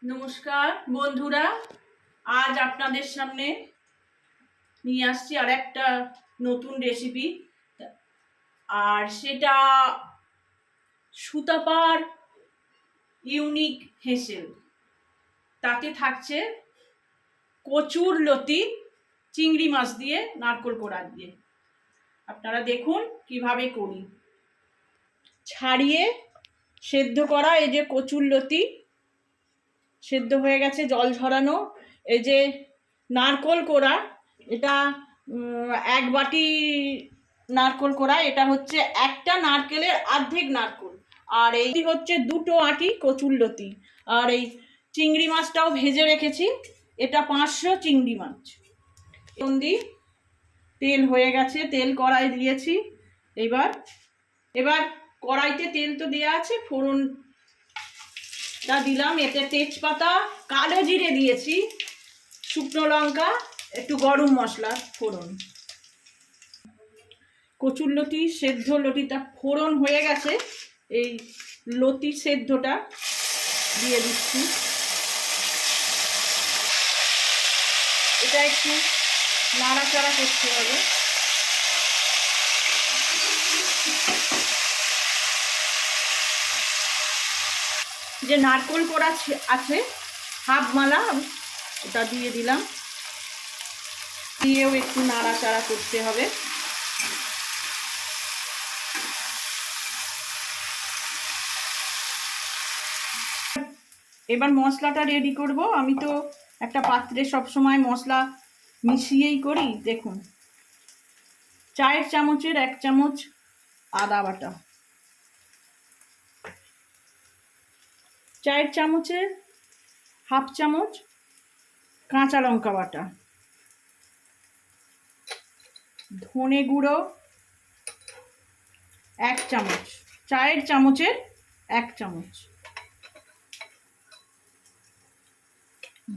নমস্কার বন্ধুরা, আজ আপনাদের সামনে নিয়ে আসছি আর একটা নতুন রেসিপি। আর সেটা সুতাপার ইউনিক হেসেল। তাতে থাকছে কচুর লতি চিংড়ি মাছ দিয়ে নারকোল কোড়া দিয়ে। আপনারা দেখুন কিভাবে করি। ছাড়িয়ে সেদ্ধ করা এই যে কচুর লতি সেদ্ধ হয়ে গেছে, জল ঝরানো। এই যে নারকোল কোড়া, এটা এক বাটি নারকোল কোড়া, এটা হচ্ছে একটা নারকেলের অর্ধেক নারকোল। আর এই হচ্ছে দুটো আঁটি কচুর লতি। আর এই চিংড়ি মাছটাও ভেজে রেখেছি, এটা 500 চিংড়ি মাছ। তেল হয়ে গেছে, তেল কড়াই দিয়েছি। এবার কড়াইতে তেল তো দেওয়া আছে, ফোড়নটা দিলাম। এতে তেজপাতা, কালো জিরে দিয়েছি, শুকনো লঙ্কা, একটু গরম মশলা ফোড়ন। কচুর লতি সেদ্ধ লতিটা ফোড়ন হয়ে গেছে, এই লতি সেদ্ধটা দিয়ে দিচ্ছি। এটা একটু নাড়াচাড়া করতে হবে। যে নারকোল কোড়া আছে হাফ মালা, ওটা দিয়ে দিলাম। দিয়েও একটু নাড়াচাড়া করতে হবে। এবার মশলাটা রেডি করব। আমি তো একটা পাত্রে সবসময় মশলা মিশিয়েই করি। দেখুন, চায়ের চামচের 1 চামচ আদা বাটা, চায়ের চামচের হাফ চামচ কাঁচা লঙ্কা বাটা, ধনে গুঁড়ো 1 চামচ, চায়ের চামচের 1 চামচ,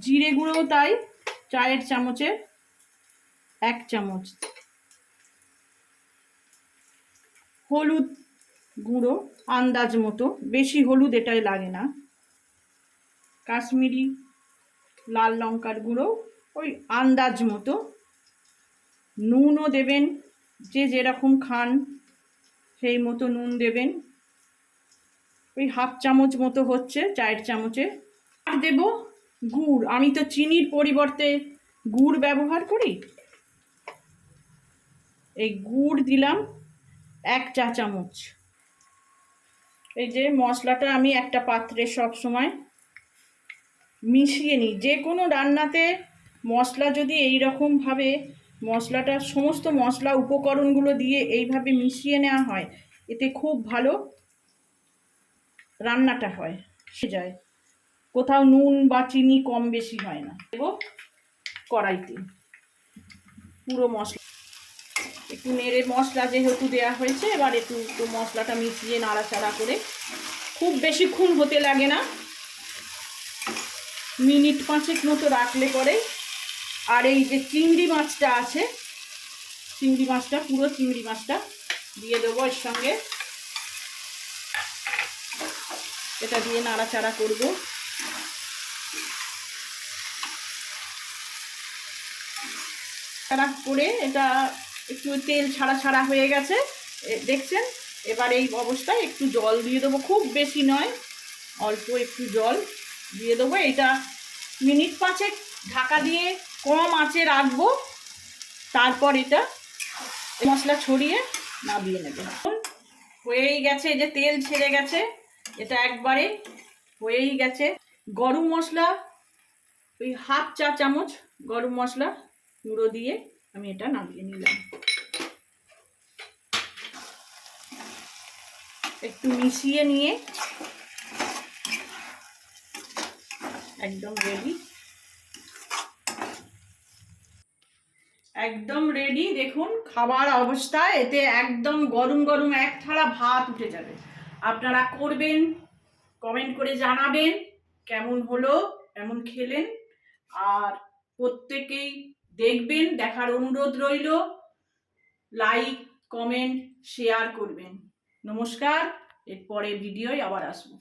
জিরে গুঁড়ো তাই চায়ের চামচের 1 চামচ, হলুদ গুঁড়ো আন্দাজ মতো, বেশি হলুদ এটাই লাগে না, কাশ্মীরি লাল লঙ্কার গুঁড়ো ওই আন্দাজ মতো, নুনও দেবেন, যে যেরকম খান সেই মতো নুন দেবেন। ওই হাফ চামচ মতো হচ্ছে চায়ের চামচে। আর দেব গুড়, আমি তো চিনির পরিবর্তে গুড় ব্যবহার করি। এই গুড় দিলাম 1 চা চামচ। এই যে মশলাটা আমি একটা পাত্রে সব সময় মিশিয়ে নিই। যে কোনো রান্নাতে মশলা যদি এই রকমভাবে মশলাটা সমস্ত মশলা উপকরণগুলো দিয়ে এইভাবে মিশিয়ে নেওয়া হয়, এতে খুব ভালো রান্নাটা হয়, সে যায়, কোথাও নুন বা চিনি কম বেশি হয় না। দেব কড়াইতে পুরো মশলা, একটু নেড়ে, মশলা যেহেতু দেওয়া হয়েছে, এবার একটু মশলাটা মিশিয়ে নাড়াচাড়া করে, খুব বেশিক্ষণ হতে লাগে না, মিনিট 5 মতো রাখলে পরে। আর এই যে চিংড়ি মাছটা আছে, চিংড়ি মাছটা, পুরো চিংড়ি মাছটা দিয়ে দেবো এর সঙ্গে। এটা দিয়ে নাড়াচাড়া করব। করে এটা একটু তেল ছাড়া ছাড়া হয়ে গেছে, দেখছেন। এবার এই অবস্থায় একটু জল দিয়ে দেবো, খুব বেশি নয়, অল্প একটু জল দিয়ে দেবো। এটা মিনিট 5 ঢাকা দিয়ে কম আঁচে রাখবো, তারপর এটা মশলা ছড়িয়ে নামিয়ে নেবে। হয়েই গেছে, যে তেল ছেড়ে গেছে, এটা একবারে হয়েই গেছে। গরম মশলা ওই হাফ চা চামচ গরম মশলা গুঁড়ো দিয়ে আমি এটা নামিয়ে নিলাম। একটু মিশিয়ে নিয়ে একদম রেডি, একদম রেডি। দেখুন খাবার অবস্থায়, এতে একদম গরম গরম 1 থালা ভাত উঠে যাবে। আপনারা করবেন, কমেন্ট করে জানাবেন কেমন হলো, কেমন খেলেন। আর প্রত্যেকেই দেখবেন, দেখার অনুরোধ রইল। লাইক, কমেন্ট, শেয়ার করবেন। নমস্কার, এরপরে ভিডিওয় আবার আসবো।